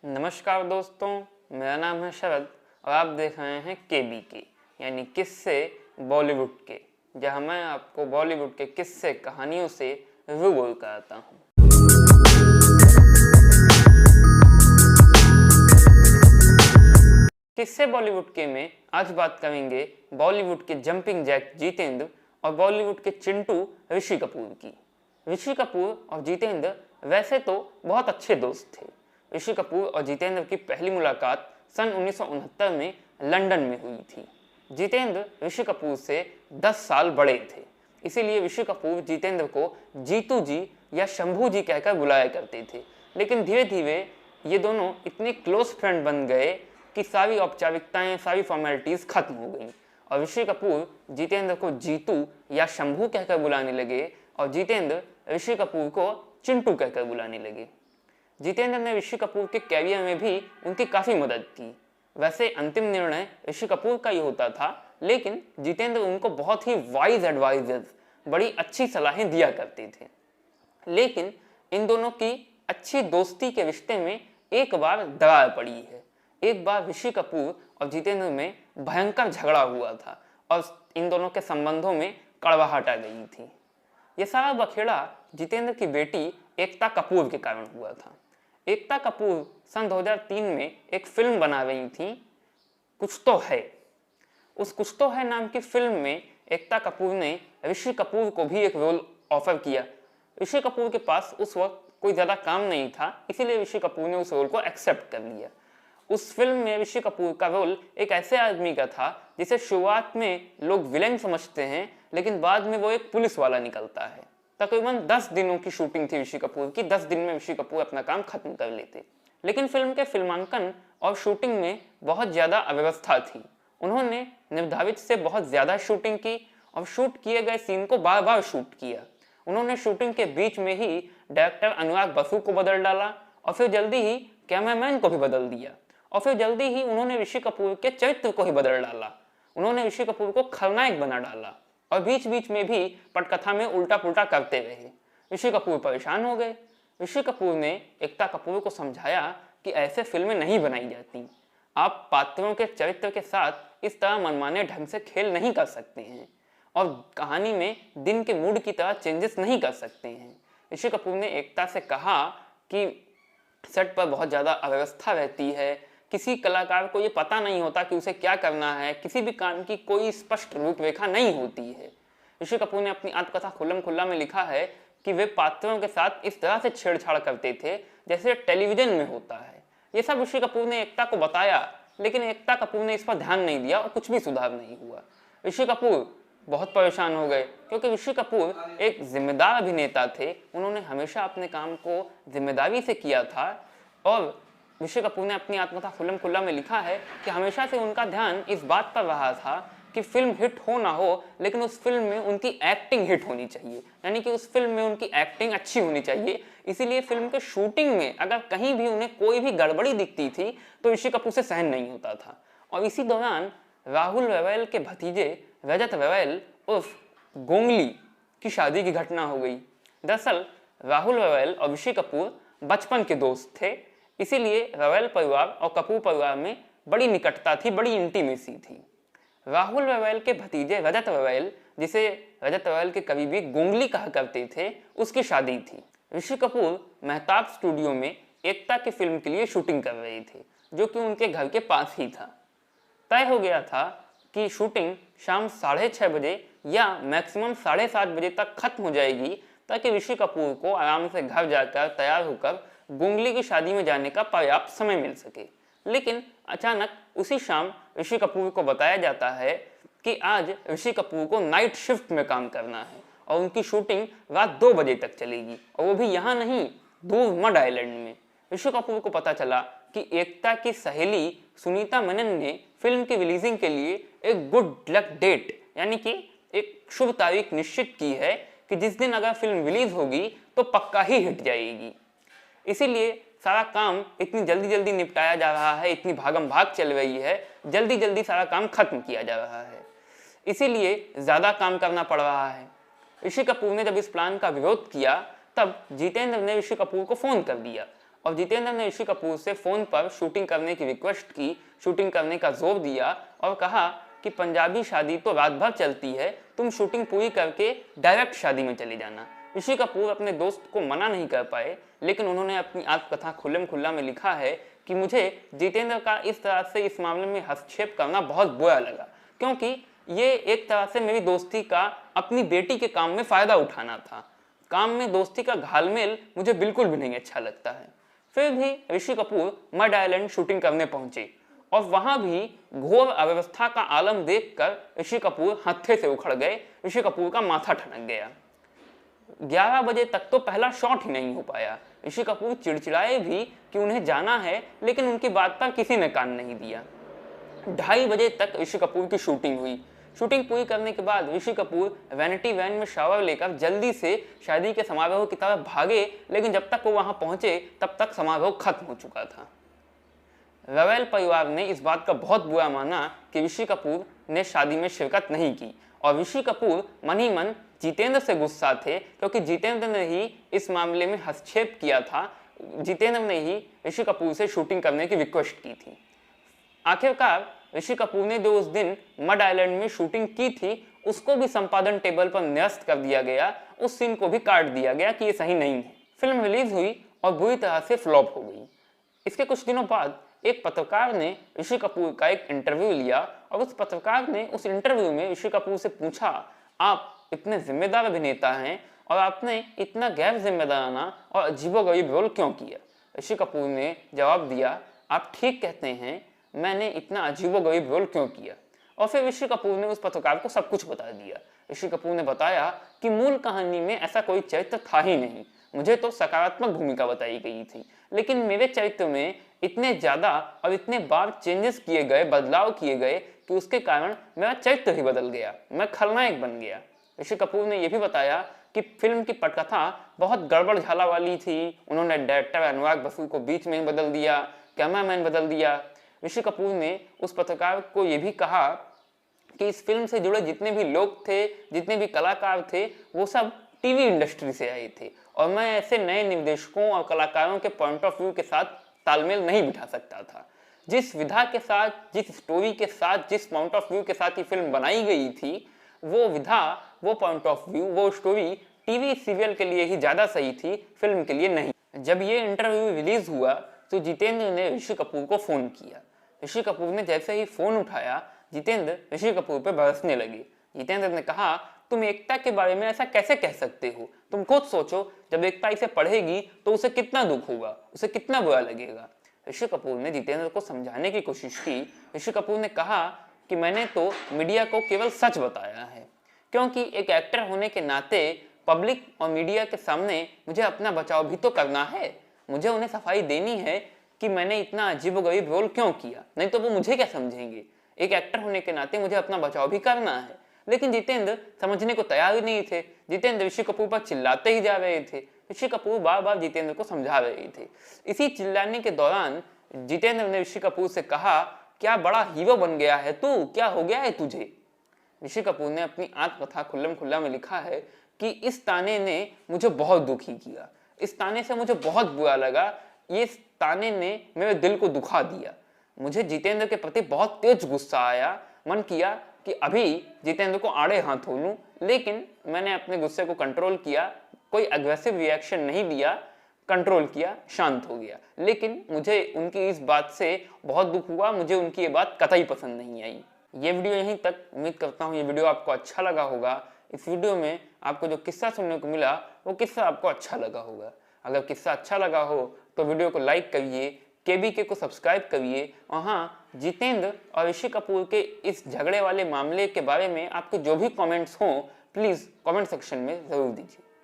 नमस्कार दोस्तों, मेरा नाम है शरद और आप देख रहे हैं KBK यानी किस्से बॉलीवुड के, जहां मैं आपको बॉलीवुड के किस्से कहानियों से रूबरू कराता हूं। किस्से बॉलीवुड के में आज बात करेंगे बॉलीवुड के जंपिंग जैक जितेंद्र और बॉलीवुड के चिंटू ऋषि कपूर की। ऋषि कपूर और जितेंद्र वैसे तो बहुत अच्छे दोस्त थे। ऋषि कपूर और जितेंद्र की पहली मुलाकात सन 1969 में लंदन में हुई थी। जितेंद्र ऋषि कपूर से 10 साल बड़े थे, इसीलिए ऋषि कपूर जितेंद्र को जीतू जी या शंभू जी कहकर बुलाया करते थे। लेकिन धीरे धीरे ये दोनों इतने क्लोज फ्रेंड बन गए कि सारी औपचारिकताएं, सारी फॉर्मेलिटीज खत्म हो गई और ऋषि कपूर जितेंद्र को जीतू या शंभू कहकर बुलाने लगे और जितेंद्र ऋषि कपूर को चिंटू कहकर बुलाने लगे। जितेंद्र ने ऋषि कपूर के कैरियर में भी उनकी काफ़ी मदद की। वैसे अंतिम निर्णय ऋषि कपूर का ही होता था, लेकिन जितेंद्र उनको बहुत ही वाइज एडवाइजर्स, बड़ी अच्छी सलाहें दिया करते थे। लेकिन इन दोनों की अच्छी दोस्ती के रिश्ते में एक बार दरार पड़ी है। एक बार ऋषि कपूर और जितेंद्र में भयंकर झगड़ा हुआ था और इन दोनों के संबंधों में कड़वाहट आ गई थी। यह सारा बखेड़ा जितेंद्र की बेटी एकता कपूर के कारण हुआ था। एकता कपूर सन 2003 में एक फिल्म बना रही थी, कुछ तो है। उस कुछ तो है नाम की फिल्म में एकता कपूर ने ऋषि कपूर को भी एक रोल ऑफर किया। ऋषि कपूर के पास उस वक्त कोई ज़्यादा काम नहीं था, इसीलिए ऋषि कपूर ने उस रोल को एक्सेप्ट कर लिया। उस फिल्म में ऋषि कपूर का रोल एक ऐसे आदमी का था जिसे शुरुआत में लोग विलेन समझते हैं, लेकिन बाद में वो एक पुलिस वाला निकलता है। तकरीबन 10 दिनों की शूटिंग थी ऋषि कपूर की। 10 दिन में ऋषि कपूर अपना काम खत्म कर लेते, लेकिन फिल्म के फिल्मांकन और शूटिंग में बहुत ज़्यादा अव्यवस्था थी। उन्होंने निर्धारित से बहुत ज़्यादा शूटिंग की और शूट किए गए सीन को बार बार शूट किया। उन्होंने शूटिंग के बीच में ही डायरेक्टर अनुराग बसु को बदल डाला और फिर जल्दी ही कैमरामैन को भी बदल दिया और फिर जल्दी ही उन्होंने ऋषि कपूर के चरित्र को ही बदल डाला। उन्होंने ऋषि कपूर को खलनायक बना डाला और बीच बीच में भी पटकथा में उल्टा पुल्टा करते रहे। ऋषि कपूर परेशान हो गए। ऋषि कपूर ने एकता कपूर को समझाया कि ऐसे फिल्में नहीं बनाई जाती। आप पात्रों के चरित्र के साथ इस तरह मनमाने ढंग से खेल नहीं कर सकते हैं और कहानी में दिन के मूड की तरह चेंजेस नहीं कर सकते हैं। ऋषि कपूर ने एकता से कहा कि सेट पर बहुत ज़्यादा अव्यवस्था रहती है, किसी कलाकार को ये पता नहीं होता कि उसे क्या करना है, किसी भी काम की कोई स्पष्ट रूपरेखा नहीं होती है। ऋषि कपूर ने अपनी आत्मकथा खुल्लम खुल्ला में लिखा है कि वे पात्रों के साथ इस तरह से छेड़छाड़ करते थे जैसे टेलीविजन में होता है। ये सब ऋषि कपूर ने एकता को बताया, लेकिन एकता कपूर ने इस पर ध्यान नहीं दिया और कुछ भी सुधार नहीं हुआ। ऋषि कपूर बहुत परेशान हो गए क्योंकि ऋषि कपूर एक जिम्मेदार अभिनेता थे। उन्होंने हमेशा अपने काम को जिम्मेदारी से किया था और ऋषि कपूर ने अपनी आत्मकथा खुल्लम खुल्ला में लिखा है कि हमेशा से उनका ध्यान इस बात पर रहा था कि फिल्म हिट हो ना हो, लेकिन उस फिल्म में उनकी एक्टिंग हिट होनी चाहिए, यानी कि उस फिल्म में उनकी एक्टिंग अच्छी होनी चाहिए। इसीलिए फिल्म के शूटिंग में अगर कहीं भी उन्हें कोई भी गड़बड़ी दिखती थी तो ऋषि कपूर से सहन नहीं होता था। और इसी दौरान राहुल रवैल के भतीजे रजत रवैल उर्फ गोंगली की शादी की घटना हो गई। दरअसल राहुल रवैल और ऋषि कपूर बचपन के दोस्त थे, इसीलिए रवैल परिवार और कपूर परिवार में बड़ी निकटता थी, बड़ी इंटीमेसी थी। राहुल रवैल के भतीजे रजत रवैल, जिसे रजत रवैल के करीबी गोंगली कहा करते थे, उसकी शादी थी। ऋषि कपूर मेहताब स्टूडियो में एकता की फिल्म के लिए शूटिंग कर रहे थे, जो कि उनके घर के पास ही था। तय हो गया था कि शूटिंग शाम 6:30 बजे या मैक्सिमम 7:30 बजे तक खत्म हो जाएगी, ताकि ऋषि कपूर को आराम से घर जाकर तैयार होकर गोंगली की शादी में जाने का पर्याप्त समय मिल सके। लेकिन अचानक उसी शाम ऋषि कपूर को बताया जाता है कि आज ऋषि कपूर को नाइट शिफ्ट में काम करना है और उनकी शूटिंग रात 2 बजे तक चलेगी, और वो भी यहाँ नहीं, दूर मड आइलैंड में। ऋषि कपूर को पता चला कि एकता की सहेली सुनीता मेनन ने फिल्म की रिलीजिंग के लिए एक गुड लक डेट, यानी कि एक शुभ तारीख निश्चित की है कि जिस दिन अगर फिल्म रिलीज होगी तो पक्का ही हिट जाएगी। इसीलिए सारा काम इतनी जल्दी जल्दी निपटाया जा रहा है, इतनी भागम भाग चल रही है, जल्दी जल्दी सारा काम खत्म किया जा रहा है, इसीलिए ज़्यादा काम करना पड़ रहा है। ऋषि कपूर ने जब इस प्लान का विरोध किया तब जितेंद्र ने ऋषि कपूर को फ़ोन कर दिया और जितेंद्र ने ऋषि कपूर से फोन पर शूटिंग करने की रिक्वेस्ट की, शूटिंग करने का जोर दिया और कहा कि पंजाबी शादी तो रात भर चलती है, तुम शूटिंग पूरी करके डायरेक्ट शादी में चले जाना। ऋषि कपूर अपने दोस्त को मना नहीं कर पाए, लेकिन उन्होंने अपनी आत्मकथा खुल्लम खुल्ला में लिखा है कि मुझे जितेंद्र का इस तरह से इस मामले में हस्तक्षेप करना बहुत बुरा लगा, क्योंकि ये एक तरह से मेरी दोस्ती का अपनी बेटी के काम में फायदा उठाना था। काम में दोस्ती का घालमेल मुझे बिल्कुल भी नहीं अच्छा लगता है। फिर भी Rishi Kapoor mud island shooting करने पहुंचे और वहां भी घोर अव्यवस्था का आलम देखकर ऋषि कपूर हत्थे से उखड़ गए। ऋषि कपूर का माथा ठनक गया। 11 बजे तक तो पहला शॉट ही नहीं हो पाया। ऋषि कपूर चिड़चिड़ाए भी कि उन्हें जाना है, लेकिन उनकी बात पर किसी ने कान नहीं दिया। 2:30 बजे तक ऋषि कपूर की शूटिंग हुई। शूटिंग पूरी करने के बाद ऋषि कपूर वैनिटी वैन में शावर लेकर जल्दी से शादी के समारोह की तरफ भागे, लेकिन जब तक वो वहां पहुंचे तब तक समारोह खत्म हो चुका था। रवेल परिवार ने इस बात का बहुत बुरा माना कि ऋषि कपूर ने शादी में शिरकत नहीं की और ऋषि कपूर मन ही मन जितेंद्र से गुस्सा थे, क्योंकि जितेंद्र ने ही इस मामले में हस्तक्षेप किया था। जितेंद्र ने ही ऋषि कपूर से शूटिंग करने की रिक्वेस्ट की थी। आखिरकार ऋषि कपूर ने जो उस दिन मड आइलैंड में शूटिंग की थी उसको भी संपादन टेबल पर निरस्त कर दिया गया। उस सीन को भी काट दिया गया कि ये सही नहीं है। फिल्म रिलीज हुई और बुरी तरह से फ्लॉप हो गई। इसके कुछ दिनों बाद एक पत्रकार ने ऋषि कपूर का एक इंटरव्यू लिया और उस पत्रकार ने उस इंटरव्यू में ऋषि कपूर से पूछा, आप इतने जिम्मेदार अभिनेता हैं और आपने इतना गैर जिम्मेदाराना और अजीबोगरीब रोल क्यों किया? ऋषि कपूर ने जवाब दिया, आप ठीक कहते हैं, मैंने इतना अजीबोगरीब रोल क्यों किया? और फिर ऋषि कपूर ने उस पत्रकार को सब कुछ बता दिया। ऋषि कपूर ने बताया कि मूल कहानी में ऐसा कोई चरित्र था ही नहीं, मुझे तो सकारात्मक भूमिका बताई गई थी, लेकिन मेरे चरित्र में इतने ज्यादा और इतने बार चेंजेस किए गए, बदलाव किए गए कि उसके कारण मेरा चरित्र ही बदल गया, मैं खलनायक बन गया। ऋषि कपूर ने यह भी बताया कि फिल्म की पटकथा बहुत गड़बड़ झाला वाली थी। उन्होंने डायरेक्टर अनुराग बसु को बीच में बदल दिया, कैमरामैन बदल दिया। ऋषि कपूर ने उस पत्रकार को यह भी कहा कि इस फिल्म से जुड़े जितने भी लोग थे, जितने भी कलाकार थे, वो सब टीवी इंडस्ट्री से आए थे और मैं ऐसे नए निर्देशकों और कलाकारों के पॉइंट ऑफ व्यू के साथ तालमेल नहीं बिठा सकता था। जिस विधा के साथ, जिस स्टोरी के साथ, जिस पॉइंट ऑफ व्यू के साथ ये फिल्म बनाई गई थी, वो विधा, वो पॉइंट ऑफ व्यू, वो स्टोरी टीवी सीरियल के लिए ही ज्यादा सही थी, फिल्म के लिए नहीं। जब ये इंटरव्यू रिलीज हुआ तो जितेंद्र ने ऋषि कपूर को फोन किया। ऋषि कपूर ने जैसे ही फोन उठाया, जितेंद्र ऋषि कपूर पर बरसने लगे। जितेंद्र ने कहा, तुम एकता के बारे में ऐसा कैसे कह सकते हो? तुम खुद सोचो, जब एकता इसे पढ़ेगी तो उसे कितना दुख होगा, उसे कितना बुरा लगेगा। ऋषि कपूर ने जितेंद्र को समझाने की कोशिश की। ऋषि कपूर ने कहा कि मैंने तो मीडिया को केवल सच बताया है, क्योंकि एक एक्टर होने के नाते पब्लिक और मीडिया के सामने मुझे अपना बचाव भी तो करना है। मुझे उन्हें सफाई देनी है कि मैंने इतना अजीबोगरीब रोल क्यों किया, नहीं तो वो मुझे क्या समझेंगे। एक एक्टर होने के नाते मुझे अपना बचाव भी करना है। लेकिन जितेंद्र समझने को तैयार ही नहीं थे। जितेंद्र ऋषि कपूर पर चिल्लाते ही जा रहे थे। ऋषि कपूर बार बार जितेंद्र को समझा रहे थे। इसी चिल्लाने के दौरान जितेंद्र ने ऋषि कपूर से कहा, क्या बड़ा हीरो बन गया है तू, क्या हो गया है तुझे? ऋषि कपूर ने अपनी आत्मकथा खुल्लम खुल्ला में लिखा है कि इस ताने ने मुझे बहुत दुखी किया, इस ताने से मुझे बहुत बुरा लगा, ये ताने ने मेरे दिल को दुखा दिया। मुझे जितेंद्र के प्रति बहुत तेज गुस्सा आया, मन किया कि अभी जितेंद्र को आड़े हाथ हो लूं, लेकिन मैंने अपने गुस्से को कंट्रोल किया, कोई अग्रेसिव रिएक्शन नहीं दिया, कंट्रोल किया, शांत हो गया। लेकिन मुझे उनकी इस बात से बहुत दुख हुआ, मुझे उनकी ये बात कतई पसंद नहीं आई। ये वीडियो यहीं तक। उम्मीद करता हूँ ये वीडियो आपको अच्छा लगा होगा। इस वीडियो में आपको जो किस्सा सुनने को मिला वो किस्सा आपको अच्छा लगा होगा। अगर किस्सा अच्छा लगा हो तो वीडियो को लाइक करिए, केबीके को सब्सक्राइब करिए और हाँ, जितेंद्र और ऋषि कपूर के इस झगड़े वाले मामले के बारे में आपके जो भी कमेंट्स हों प्लीज़ कमेंट सेक्शन में ज़रूर दीजिए।